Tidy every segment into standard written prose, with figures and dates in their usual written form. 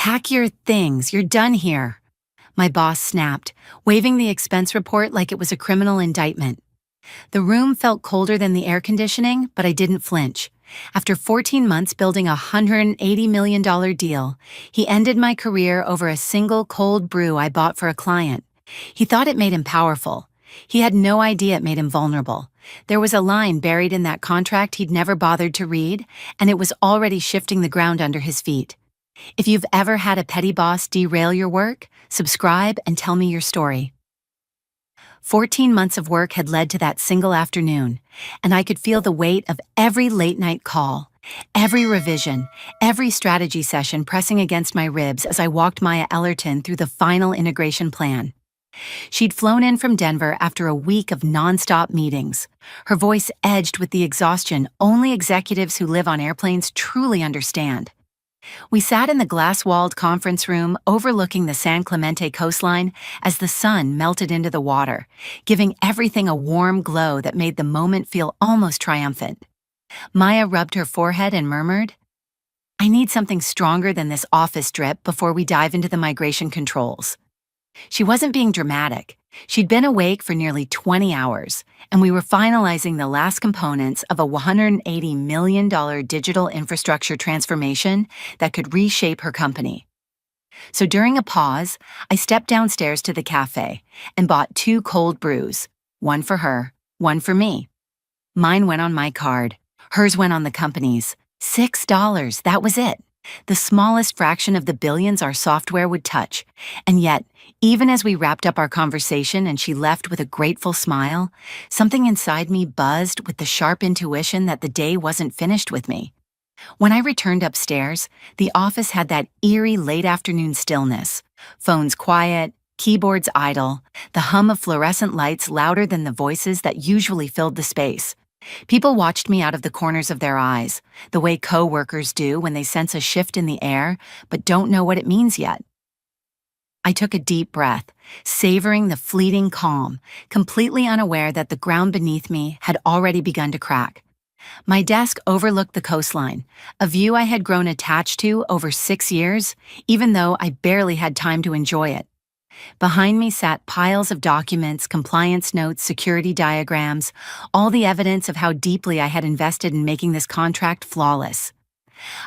Pack your things, you're done here. My boss snapped, waving the expense report like it was a criminal indictment. The room felt colder than the air conditioning, but I didn't flinch. After 14 months building a $180 million deal, he ended my career over a single cold brew I bought for a client. He thought it made him powerful. He had no idea it made him vulnerable. There was a line buried in that contract he'd never bothered to read, and it was already shifting the ground under his feet. If you've ever had a petty boss derail your work, subscribe and tell me your story. 14 months of work had led to that single afternoon, and I could feel the weight of every late-night call, every revision, every strategy session pressing against my ribs as I walked Maya Ellerton through the final integration plan. She'd flown in from Denver after a week of nonstop meetings, her voice edged with the exhaustion only executives who live on airplanes truly understand. We sat in the glass-walled conference room overlooking the San Clemente coastline as the sun melted into the water, giving everything a warm glow that made the moment feel almost triumphant. Maya rubbed her forehead and murmured, "I need something stronger than this office drip before we dive into the migration controls." She wasn't being dramatic. She'd been awake for nearly 20 hours, and we were finalizing the last components of a $180 million digital infrastructure transformation that could reshape her company. So during a pause, I stepped downstairs to the cafe and bought 2 cold brews, one for her, one for me. Mine went on my card. Hers went on the company's. $6, that was it. The smallest fraction of the billions our software would touch. And yet, even as we wrapped up our conversation and she left with a grateful smile, something inside me buzzed with the sharp intuition that the day wasn't finished with me. When I returned upstairs, the office had that eerie late-afternoon stillness. Phones quiet, keyboards idle, the hum of fluorescent lights louder than the voices that usually filled the space. People watched me out of the corners of their eyes, the way co-workers do when they sense a shift in the air but don't know what it means yet. I took a deep breath, savoring the fleeting calm, completely unaware that the ground beneath me had already begun to crack. My desk overlooked the coastline, a view I had grown attached to over 6 years, even though I barely had time to enjoy it. Behind me sat piles of documents, compliance notes, security diagrams, all the evidence of how deeply I had invested in making this contract flawless.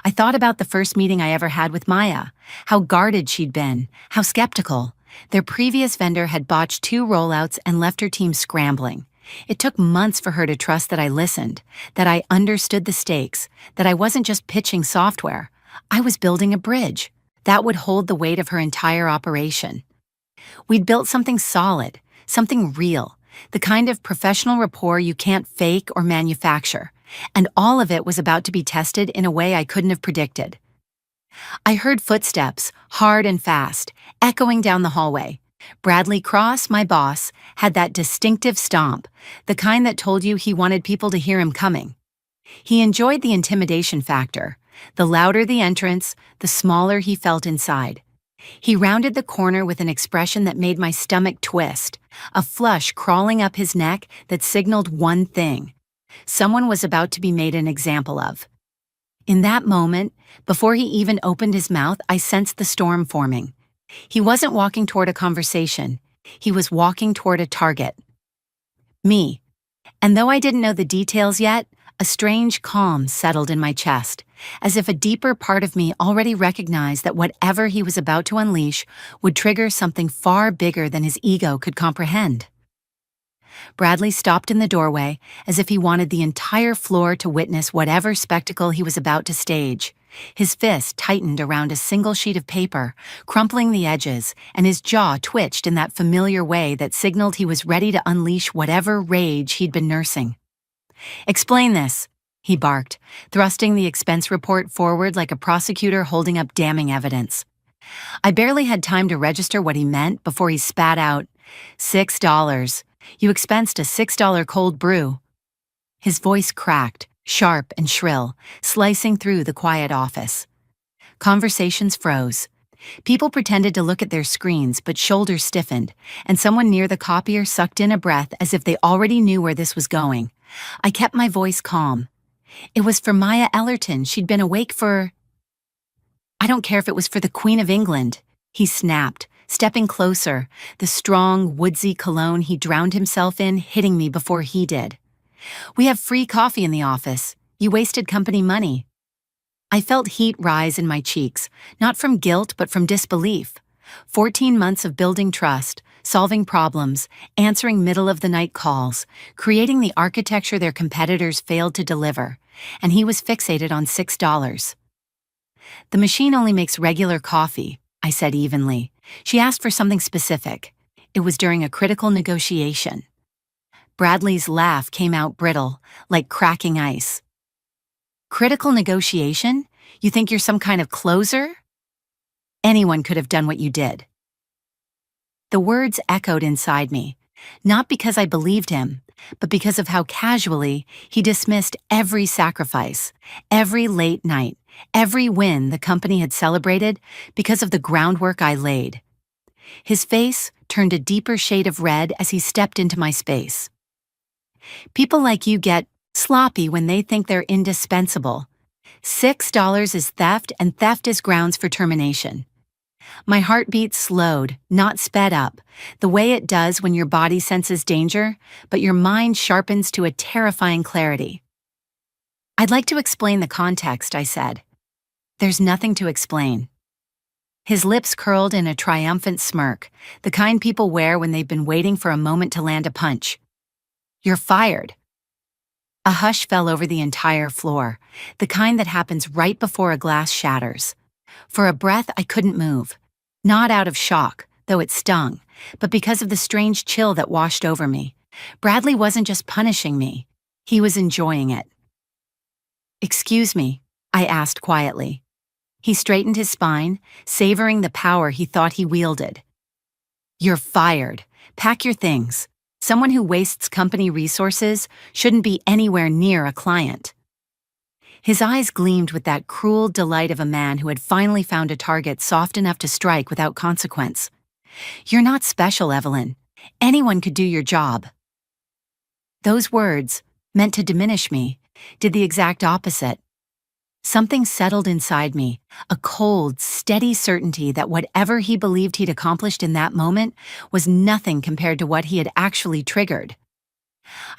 I thought about the first meeting I ever had with Maya, how guarded she'd been, how skeptical. Their previous vendor had botched 2 rollouts and left her team scrambling. It took months for her to trust that I listened, that I understood the stakes, that I wasn't just pitching software. I was building a bridge that would hold the weight of her entire operation. We'd built something solid, something real, the kind of professional rapport you can't fake or manufacture, and all of it was about to be tested in a way I couldn't have predicted. I heard footsteps, hard and fast, echoing down the hallway. Bradley Cross, my boss, had that distinctive stomp, the kind that told you he wanted people to hear him coming. He enjoyed the intimidation factor. The louder the entrance, the smaller he felt inside. He rounded the corner with an expression that made my stomach twist, a flush crawling up his neck that signaled one thing. Someone was about to be made an example of. In that moment, before he even opened his mouth, I sensed the storm forming. He wasn't walking toward a conversation. He was walking toward a target. Me. And though I didn't know the details yet, a strange calm settled in my chest, as if a deeper part of me already recognized that whatever he was about to unleash would trigger something far bigger than his ego could comprehend. Bradley stopped in the doorway, as if he wanted the entire floor to witness whatever spectacle he was about to stage. His fist tightened around a single sheet of paper, crumpling the edges, and his jaw twitched in that familiar way that signaled he was ready to unleash whatever rage he'd been nursing. "Explain this," he barked, thrusting the expense report forward like a prosecutor holding up damning evidence. I barely had time to register what he meant before he spat out, $6. You expensed a $6 cold brew." His voice cracked, sharp and shrill, slicing through the quiet office. Conversations froze. People pretended to look at their screens, but shoulders stiffened, and someone near the copier sucked in a breath as if they already knew where this was going. I kept my voice calm. It was for Maya Ellerton. She'd been awake for I don't care if it was for the Queen of England, he snapped, stepping closer, the strong, woodsy cologne he drowned himself in hitting me before he did. We have free coffee in the office. You wasted company money. I felt heat rise in my cheeks, not from guilt but from disbelief. 14 months of building trust, solving problems, answering middle-of-the-night calls, creating the architecture their competitors failed to deliver, and he was fixated on $6. The machine only makes regular coffee, I said evenly. She asked for something specific. It was during a critical negotiation. Bradley's laugh came out brittle, like cracking ice. Critical negotiation? You think you're some kind of closer? Anyone could have done what you did. The words echoed inside me, not because I believed him, but because of how casually he dismissed every sacrifice, every late night, every win the company had celebrated because of the groundwork I laid. His face turned a deeper shade of red as he stepped into my space. People like you get sloppy when they think they're indispensable. $6 is theft, and theft is grounds for termination. My heartbeat slowed, not sped up, the way it does when your body senses danger, but your mind sharpens to a terrifying clarity. I'd like to explain the context, I said. There's nothing to explain. His lips curled in a triumphant smirk, the kind people wear when they've been waiting for a moment to land a punch. You're fired. A hush fell over the entire floor, the kind that happens right before a glass shatters. For a breath, I couldn't move. Not out of shock, though it stung, but because of the strange chill that washed over me. Bradley wasn't just punishing me. He was enjoying it. "Excuse me," I asked quietly. He straightened his spine, savoring the power he thought he wielded. "You're fired. Pack your things. Someone who wastes company resources shouldn't be anywhere near a client." His eyes gleamed with that cruel delight of a man who had finally found a target soft enough to strike without consequence. "You're not special, Evelyn. Anyone could do your job." Those words, meant to diminish me, did the exact opposite. Something settled inside me, a cold, steady certainty that whatever he believed he'd accomplished in that moment was nothing compared to what he had actually triggered.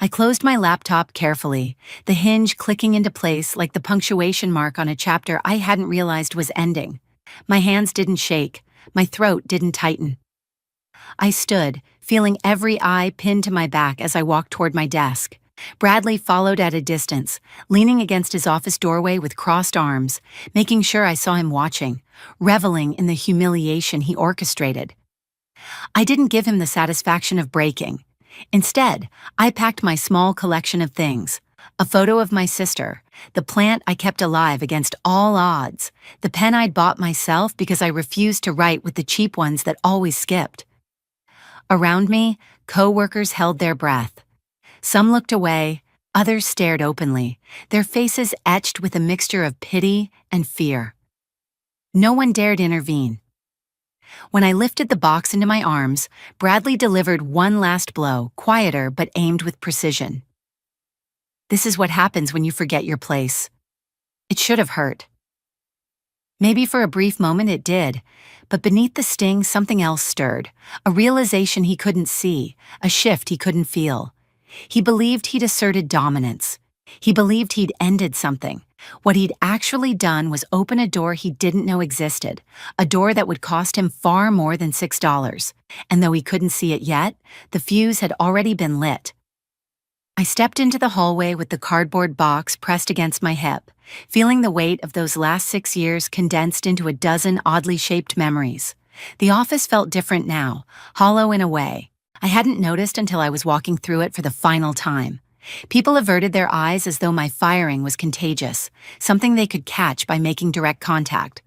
I closed my laptop carefully, the hinge clicking into place like the punctuation mark on a chapter I hadn't realized was ending. My hands didn't shake, my throat didn't tighten. I stood, feeling every eye pinned to my back as I walked toward my desk. Bradley followed at a distance, leaning against his office doorway with crossed arms, making sure I saw him watching, reveling in the humiliation he orchestrated. I didn't give him the satisfaction of breaking. Instead, I packed my small collection of things: a photo of my sister, the plant I kept alive against all odds, the pen I'd bought myself because I refused to write with the cheap ones that always skipped. Around me, co-workers held their breath. Some looked away, others stared openly, their faces etched with a mixture of pity and fear. No one dared intervene. When I lifted the box into my arms, Bradley delivered one last blow, quieter but aimed with precision. "This is what happens when you forget your place." It should have hurt. Maybe for a brief moment it did, but beneath the sting something else stirred, a realization he couldn't see, a shift he couldn't feel. He believed he'd asserted dominance. He believed he'd ended something. What he'd actually done was open a door he didn't know existed, a door that would cost him far more than $6. And though he couldn't see it yet, the fuse had already been lit. I stepped into the hallway with the cardboard box pressed against my hip, feeling the weight of those last 6 years condensed into a dozen oddly shaped memories. The office felt different now, hollow in a way. I hadn't noticed until I was walking through it for the final time. People averted their eyes as though my firing was contagious, something they could catch by making direct contact.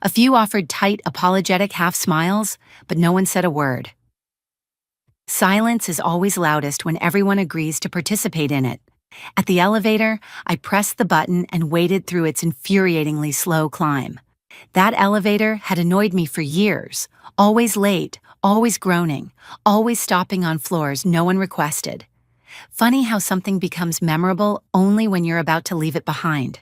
A few offered tight, apologetic half-smiles, but no one said a word. Silence is always loudest when everyone agrees to participate in it. At the elevator, I pressed the button and waited through its infuriatingly slow climb. That elevator had annoyed me for years, always late, always groaning, always stopping on floors no one requested. Funny how something becomes memorable only when you're about to leave it behind.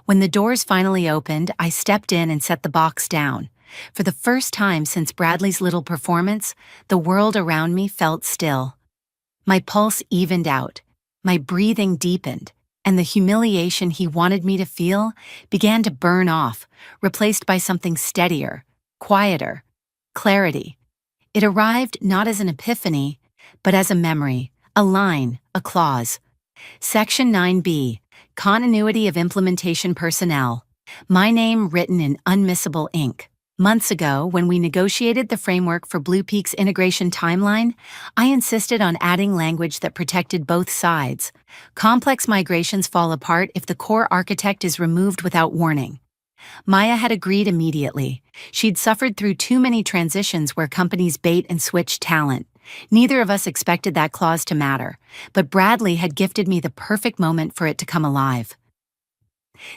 When the doors finally opened, I stepped in and set the box down. For the first time since Bradley's little performance, the world around me felt still. My pulse evened out, my breathing deepened, and the humiliation he wanted me to feel began to burn off, replaced by something steadier, quieter, clarity. It arrived not as an epiphany, but as a memory, a line, a clause. Section 9B, Continuity of Implementation Personnel. My name written in unmissable ink. Months ago, when we negotiated the framework for Blue Peak's integration timeline, I insisted on adding language that protected both sides. Complex migrations fall apart if the core architect is removed without warning. Maya had agreed immediately. She'd suffered through too many transitions where companies bait and switch talent. Neither of us expected that clause to matter, but Bradley had gifted me the perfect moment for it to come alive.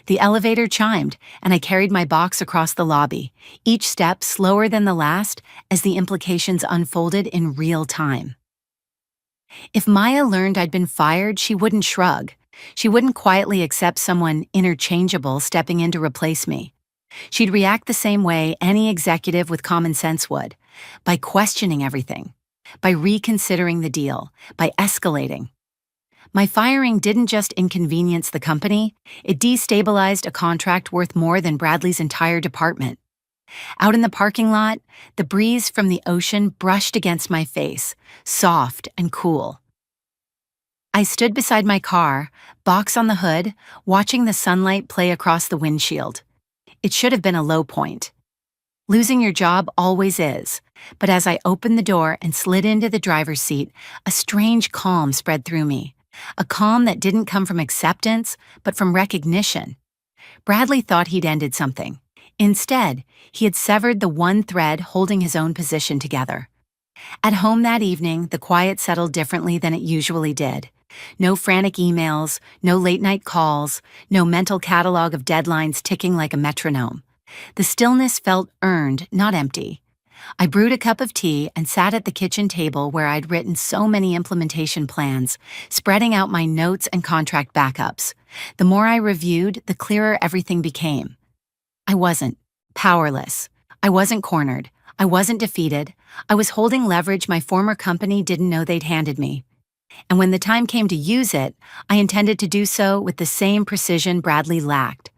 The elevator chimed, and I carried my box across the lobby, each step slower than the last as the implications unfolded in real time. If Maya learned I'd been fired, she wouldn't shrug. She wouldn't quietly accept someone interchangeable stepping in to replace me. She'd react the same way any executive with common sense would, by questioning everything, by reconsidering the deal, by escalating. My firing didn't just inconvenience the company, it destabilized a contract worth more than Bradley's entire department. Out in the parking lot, the breeze from the ocean brushed against my face, soft and cool. I stood beside my car, box on the hood, watching the sunlight play across the windshield. It should have been a low point. Losing your job always is, but as I opened the door and slid into the driver's seat, a strange calm spread through me. A calm that didn't come from acceptance, but from recognition. Bradley thought he'd ended something. Instead, he had severed the one thread holding his own position together. At home that evening, the quiet settled differently than it usually did. No frantic emails, no late-night calls, no mental catalog of deadlines ticking like a metronome. The stillness felt earned, not empty. I brewed a cup of tea and sat at the kitchen table where I'd written so many implementation plans, spreading out my notes and contract backups. The more I reviewed, the clearer everything became. I wasn't powerless. I wasn't cornered. I wasn't defeated. I was holding leverage my former company didn't know they'd handed me. And when the time came to use it, I intended to do so with the same precision Bradley lacked.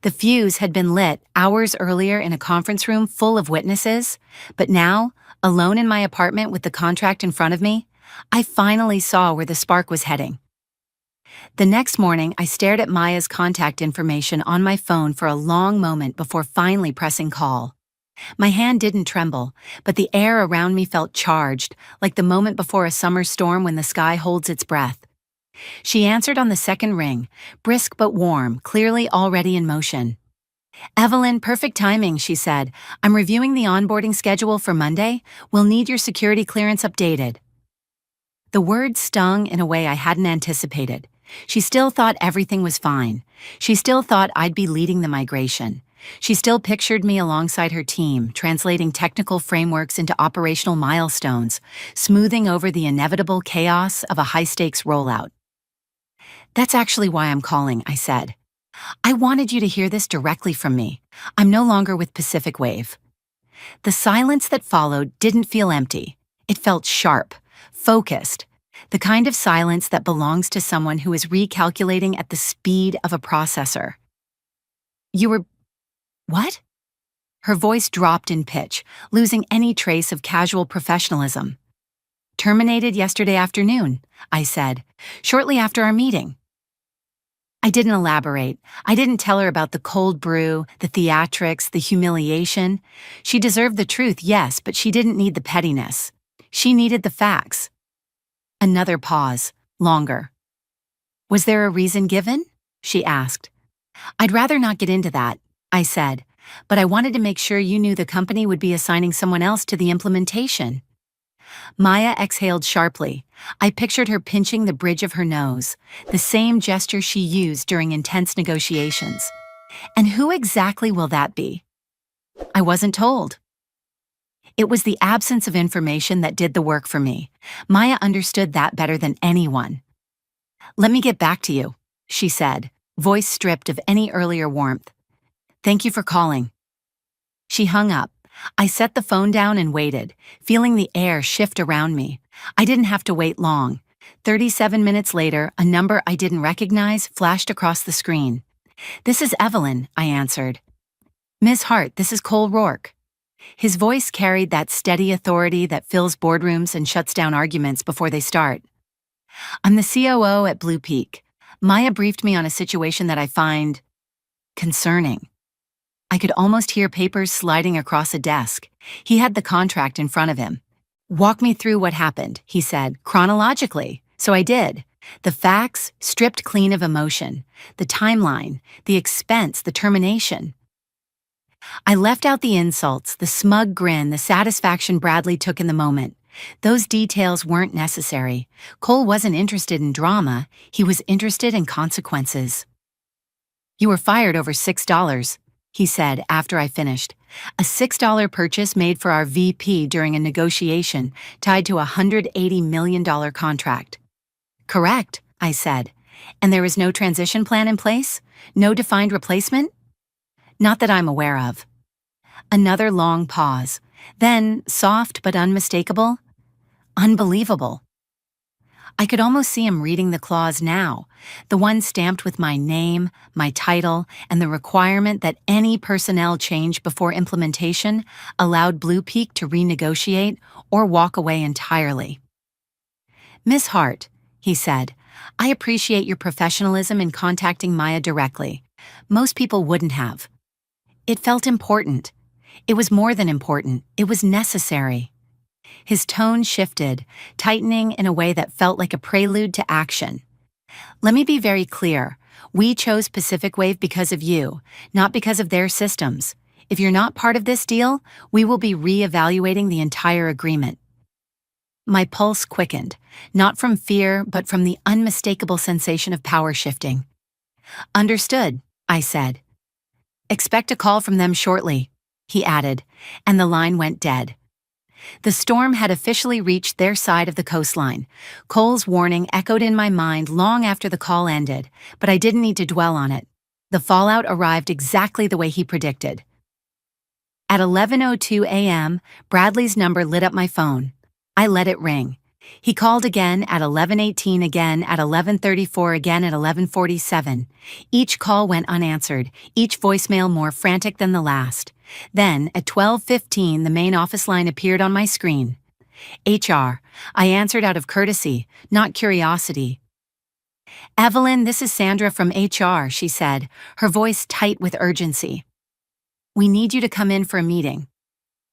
The fuse had been lit hours earlier in a conference room full of witnesses, but now, alone in my apartment with the contract in front of me, I finally saw where the spark was heading. The next morning, I stared at Maya's contact information on my phone for a long moment before finally pressing call. My hand didn't tremble, but the air around me felt charged, like the moment before a summer storm when the sky holds its breath. She answered on the second ring, brisk but warm, clearly already in motion. "Evelyn, perfect timing," she said. "I'm reviewing the onboarding schedule for Monday. We'll need your security clearance updated." The word stung in a way I hadn't anticipated. She still thought everything was fine. She still thought I'd be leading the migration. She still pictured me alongside her team, translating technical frameworks into operational milestones, smoothing over the inevitable chaos of a high-stakes rollout. "That's actually why I'm calling," I said. "I wanted you to hear this directly from me. I'm no longer with Pacific Wave." The silence that followed didn't feel empty. It felt sharp, focused, the kind of silence that belongs to someone who is recalculating at the speed of a processor. "You were... what?" Her voice dropped in pitch, losing any trace of casual professionalism. "Terminated yesterday afternoon," I said, "shortly after our meeting." I didn't elaborate. I didn't tell her about the cold brew, the theatrics, the humiliation. She deserved the truth, yes, but she didn't need the pettiness. She needed the facts. Another pause, longer. "Was there a reason given?" she asked. "I'd rather not get into that," I said, "but I wanted to make sure you knew the company would be assigning someone else to the implementation." Maya exhaled sharply. I pictured her pinching the bridge of her nose, the same gesture she used during intense negotiations. "And who exactly will that be?" I wasn't told. It was the absence of information that did the work for me. Maya understood that better than anyone. "Let me get back to you," she said. voice stripped of any earlier warmth. "Thank you for calling." She hung up. I set the phone down and waited, feeling the air shift around me. I didn't have to wait long. 37 minutes later, a number I didn't recognize flashed across the screen. "This is Evelyn," I answered. "Ms. Hart, this is Cole Rourke." His voice carried that steady authority that fills boardrooms and shuts down arguments before they start. "I'm the COO at Blue Peak. Maya briefed me on a situation that I find concerning." I could almost hear papers sliding across a desk. He had the contract in front of him. "Walk me through what happened," he said, chronologically. So I did. The facts, stripped clean of emotion. The timeline, the expense, the termination. I left out the insults, the smug grin, the satisfaction Bradley took in the moment. Those details weren't necessary. Cole wasn't interested in drama. He was interested in consequences. "You were fired over $6, he said after I finished. A $6 purchase made for our VP during a negotiation tied to a $180 million contract. "Correct," I said. "And there is no transition plan in place? No defined replacement?" "Not that I'm aware of." Another long pause. Then, soft but unmistakable, "Unbelievable." I could almost see him reading the clause now, the one stamped with my name, my title, and the requirement that any personnel change before implementation allowed Blue Peak to renegotiate or walk away entirely. "Ms. Hart," he said, "I appreciate your professionalism in contacting Maya directly. Most people wouldn't have." It felt important. It was more than important. It was necessary. His tone shifted, tightening in a way that felt like a prelude to action. "Let me be very clear. We chose Pacific Wave because of you, not because of their systems. If you're not part of this deal, we will be re-evaluating the entire agreement." My pulse quickened, not from fear, but from the unmistakable sensation of power shifting. "Understood," I said. "Expect a call from them shortly," he added, and the line went dead. The storm had officially reached their side of the coastline. Cole's warning echoed in my mind long after the call ended, but I didn't need to dwell on it. The fallout arrived exactly the way he predicted. At 11:02 a.m., Bradley's number lit up my phone. I let it ring. He called again at 11:18, again at 11:34, again at 11:47. Each call went unanswered, each voicemail more frantic than the last. Then, at 12:15, the main office line appeared on my screen. "HR." I answered out of courtesy, not curiosity. "Evelyn, this is Sandra from HR," she said, her voice tight with urgency. "We need you to come in for a meeting."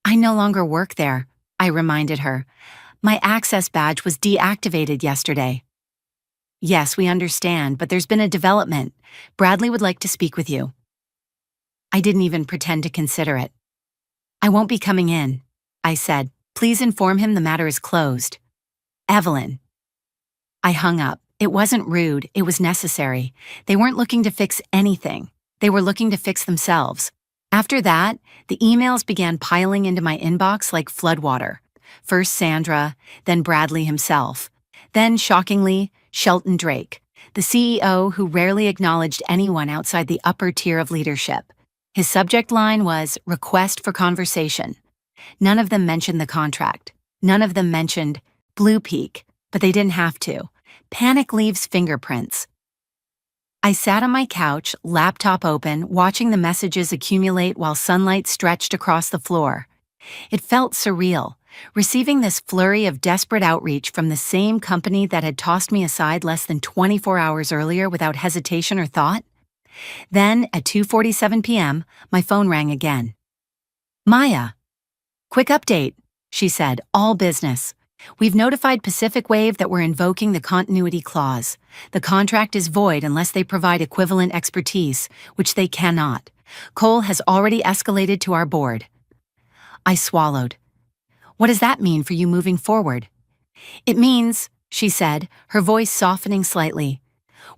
"I no longer work there," I reminded her. "My access badge was deactivated yesterday." "Yes, we understand, but there's been a development. Bradley would like to speak with you." I didn't even pretend to consider it. "I won't be coming in," I said. "Please inform him the matter is closed." "Evelyn." I hung up. It wasn't rude, it was necessary. They weren't looking to fix anything. They were looking to fix themselves. After that, the emails began piling into my inbox like floodwater. First Sandra, then Bradley himself. Then, shockingly, Shelton Drake, the CEO who rarely acknowledged anyone outside the upper tier of leadership. His subject line was "Request for Conversation." None of them mentioned the contract. None of them mentioned Blue Peak, but they didn't have to. Panic leaves fingerprints. I sat on my couch, laptop open, watching the messages accumulate while sunlight stretched across the floor. It felt surreal, receiving this flurry of desperate outreach from the same company that had tossed me aside less than 24 hours earlier without hesitation or thought. Then, at 2:47 p.m., my phone rang again. "Maya." "Quick update," she said, "all business. We've notified Pacific Wave that we're invoking the continuity clause. The contract is void unless they provide equivalent expertise, which they cannot. Cole has already escalated to our board." I swallowed. "What does that mean for you moving forward?" "It means," she said, her voice softening slightly,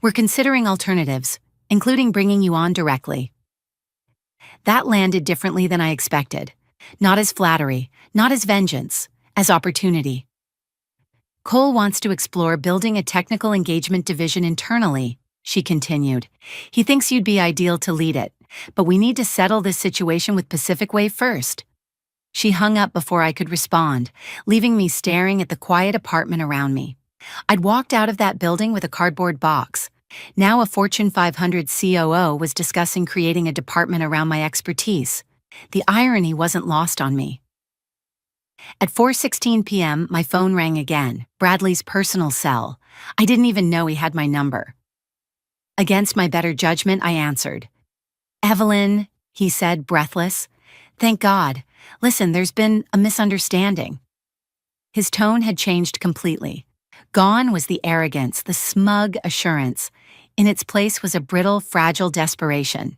"we're considering alternatives, including bringing you on directly." That landed differently than I expected. Not as flattery, not as vengeance, as opportunity. Cole wants to explore building a technical engagement division internally, she continued. He thinks you'd be ideal to lead it, but we need to settle this situation with Pacific Wave first. She hung up before I could respond, leaving me staring at the quiet apartment around me. I'd walked out of that building with a cardboard box. Now a Fortune 500 COO was discussing creating a department around my expertise. The irony wasn't lost on me. At 4:16 p.m., my phone rang again, Bradley's personal cell. I didn't even know he had my number. Against my better judgment, I answered. "Evelyn," he said, breathless. "Thank God. Listen, there's been a misunderstanding." His tone had changed completely. Gone was the arrogance, the smug assurance. In its place was a brittle, fragile desperation.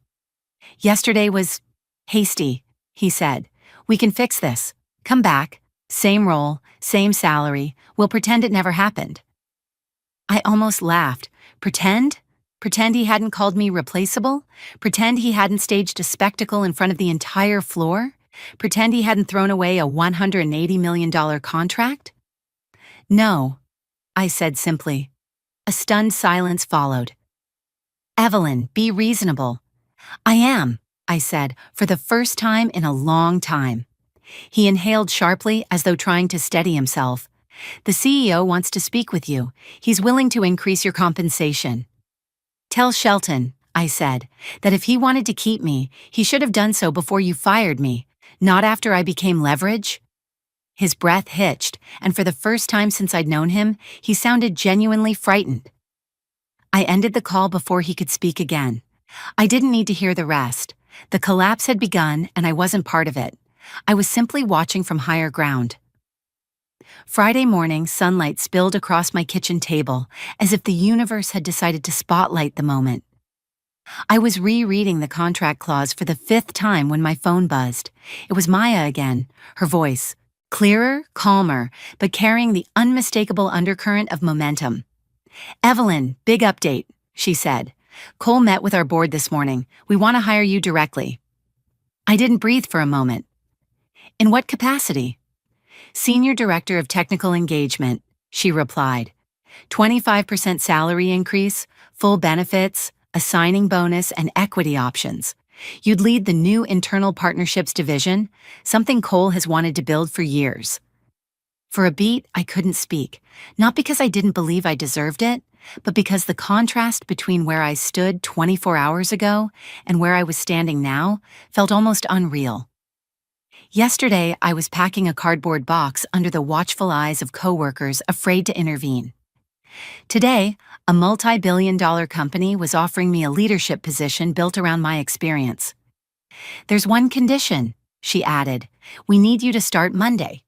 "Yesterday was hasty," he said. "We can fix this. Come back. Same role, same salary. We'll pretend it never happened." I almost laughed. Pretend? Pretend he hadn't called me replaceable? Pretend he hadn't staged a spectacle in front of the entire floor? Pretend he hadn't thrown away a $180 million contract? "No," I said simply. A stunned silence followed. "Evelyn, be reasonable." "I am," I said, for the first time in a long time. He inhaled sharply as though trying to steady himself. "The CEO wants to speak with you. He's willing to increase your compensation." "Tell Shelton," I said, "that if he wanted to keep me, he should have done so before you fired me, not after I became leverage." His breath hitched, and for the first time since I'd known him, he sounded genuinely frightened. I ended the call before he could speak again. I didn't need to hear the rest. The collapse had begun, and I wasn't part of it. I was simply watching from higher ground. Friday morning, sunlight spilled across my kitchen table, as if the universe had decided to spotlight the moment. I was rereading the contract clause for the 5th time when my phone buzzed. It was Maya again, her voice. Clearer, calmer, but carrying the unmistakable undercurrent of momentum. "Evelyn, big update," she said. "Cole met with our board this morning. We want to hire you directly." I didn't breathe for a moment. "In what capacity?" "Senior Director of Technical Engagement," she replied. 25% salary increase, full benefits, a signing bonus, and equity options. You'd lead the new Internal Partnerships division, something Cole has wanted to build for years. For a beat, I couldn't speak, not because I didn't believe I deserved it, but because the contrast between where I stood 24 hours ago and where I was standing now felt almost unreal. Yesterday, I was packing a cardboard box under the watchful eyes of coworkers afraid to intervene. Today, a multi-billion-dollar company was offering me a leadership position built around my experience. "There's one condition," she added. "We need you to start Monday."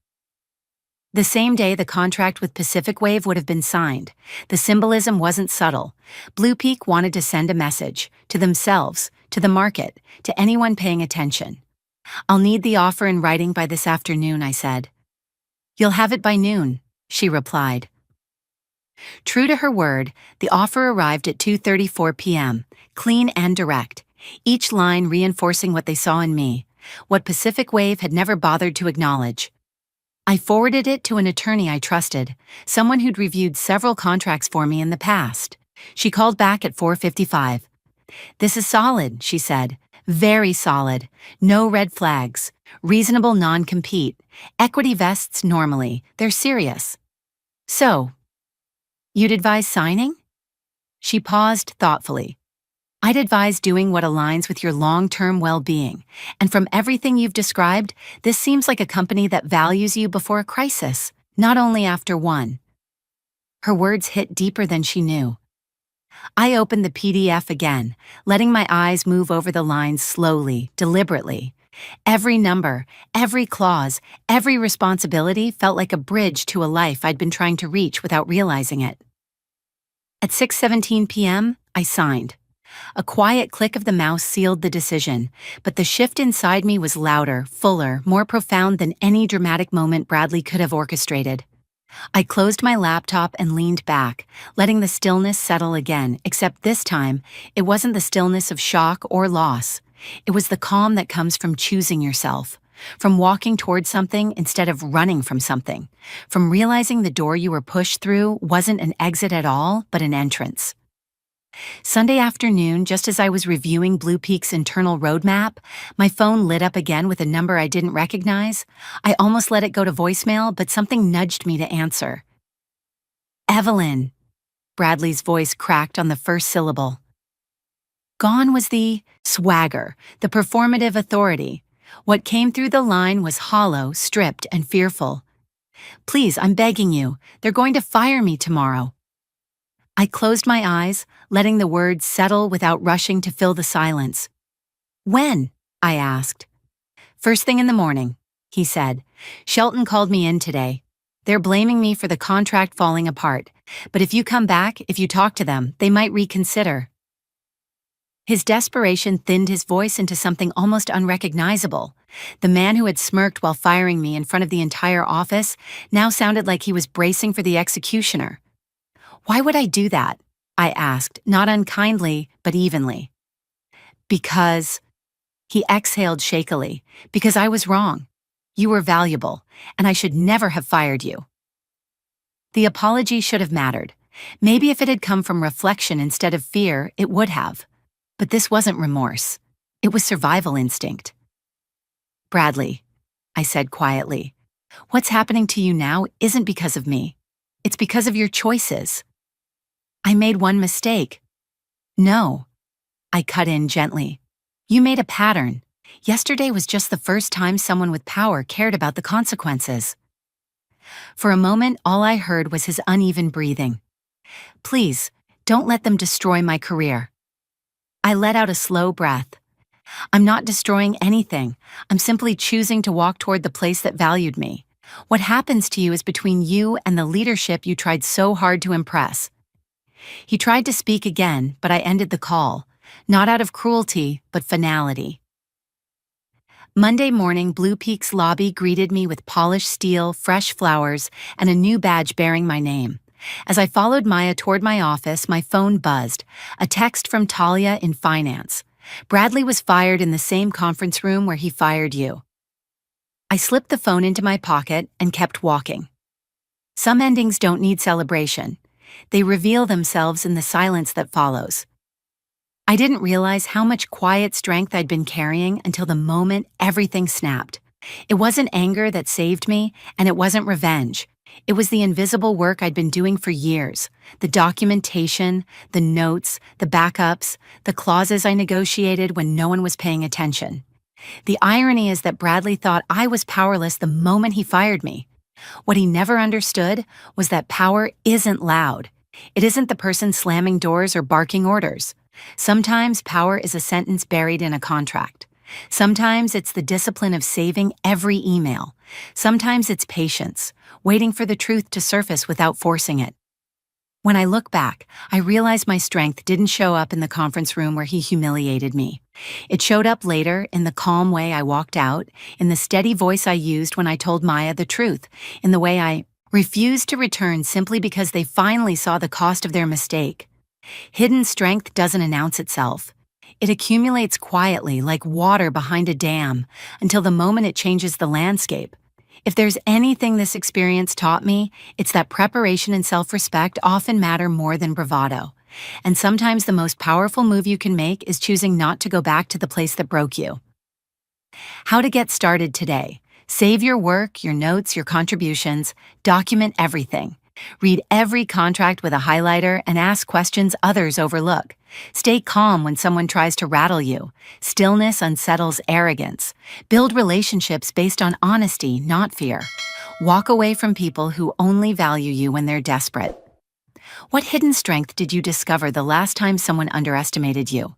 The same day the contract with Pacific Wave would have been signed. The symbolism wasn't subtle. Blue Peak wanted to send a message, to themselves, to the market, to anyone paying attention. "I'll need the offer in writing by this afternoon," I said. "You'll have it by noon," she replied. True to her word, the offer arrived at 2:34 p.m., clean and direct, each line reinforcing what they saw in me, what Pacific Wave had never bothered to acknowledge. I forwarded it to an attorney I trusted, someone who'd reviewed several contracts for me in the past. She called back at 4:55. "This is solid," she said. "Very solid. No red flags. Reasonable non-compete. Equity vests normally. They're serious." "So, you'd advise signing?" She paused thoughtfully. "I'd advise doing what aligns with your long-term well-being, and from everything you've described, this seems like a company that values you before a crisis, not only after one." Her words hit deeper than she knew. I opened the PDF again, letting my eyes move over the lines slowly, deliberately. Every number, every clause, every responsibility felt like a bridge to a life I'd been trying to reach without realizing it. At 6:17 p.m., I signed. A quiet click of the mouse sealed the decision, but the shift inside me was louder, fuller, more profound than any dramatic moment Bradley could have orchestrated. I closed my laptop and leaned back, letting the stillness settle again, except this time, it wasn't the stillness of shock or loss. It was the calm that comes from choosing yourself, from walking towards something instead of running from something, from realizing the door you were pushed through wasn't an exit at all, but an entrance. Sunday afternoon, just as I was reviewing Blue Peak's internal roadmap, my phone lit up again with a number I didn't recognize. I almost let it go to voicemail, but something nudged me to answer. Evelyn. Bradley's voice cracked on the first syllable. Gone was the swagger, the performative authority. What came through the line was hollow, stripped, and fearful. Please, I'm begging you. They're going to fire me tomorrow. I closed my eyes, letting the words settle without rushing to fill the silence. When? I asked. First thing in the morning, he said. Shelton called me in today. They're blaming me for the contract falling apart, but if you come back, if you talk to them, they might reconsider. His desperation thinned his voice into something almost unrecognizable. The man who had smirked while firing me in front of the entire office now sounded like he was bracing for the executioner. Why would I do that? I asked, not unkindly, but evenly. Because, he exhaled shakily, because I was wrong. You were valuable, and I should never have fired you. The apology should have mattered. Maybe if it had come from reflection instead of fear, it would have. But this wasn't remorse. It was survival instinct. Bradley, I said quietly, what's happening to you now isn't because of me. It's because of your choices. I made one mistake. No. I cut in gently. You made a pattern. Yesterday was just the first time someone with power cared about the consequences. For a moment, all I heard was his uneven breathing. Please, don't let them destroy my career. I let out a slow breath. I'm not destroying anything. I'm simply choosing to walk toward the place that valued me. What happens to you is between you and the leadership you tried so hard to impress. He tried to speak again, but I ended the call, not out of cruelty, but finality. Monday morning, Blue Peak's lobby greeted me with polished steel, fresh flowers, and a new badge bearing my name. As I followed Maya toward my office, my phone buzzed, a text from Talia in finance. Bradley was fired in the same conference room where he fired you. I slipped the phone into my pocket and kept walking. Some endings don't need celebration. They reveal themselves in the silence that follows. I didn't realize how much quiet strength I'd been carrying until the moment everything snapped. It wasn't anger that saved me, and it wasn't revenge. It was the invisible work I'd been doing for years. The documentation, the notes, the backups, the clauses I negotiated when no one was paying attention. The irony is that Bradley thought I was powerless the moment he fired me. What he never understood was that power isn't loud. It isn't the person slamming doors or barking orders. Sometimes power is a sentence buried in a contract. Sometimes it's the discipline of saving every email. Sometimes it's patience, waiting for the truth to surface without forcing it. When I look back, I realize my strength didn't show up in the conference room where he humiliated me. It showed up later in the calm way I walked out, in the steady voice I used when I told Maya the truth, in the way I refused to return simply because they finally saw the cost of their mistake. Hidden strength doesn't announce itself. It accumulates quietly like water behind a dam until the moment it changes the landscape. If there's anything this experience taught me, it's that preparation and self-respect often matter more than bravado. And sometimes the most powerful move you can make is choosing not to go back to the place that broke you. How to get started today. Save your work, your notes, your contributions. Document everything. Read every contract with a highlighter and ask questions others overlook. Stay calm when someone tries to rattle you. Stillness unsettles arrogance. Build relationships based on honesty, not fear. Walk away from people who only value you when they're desperate. What hidden strength did you discover the last time someone underestimated you?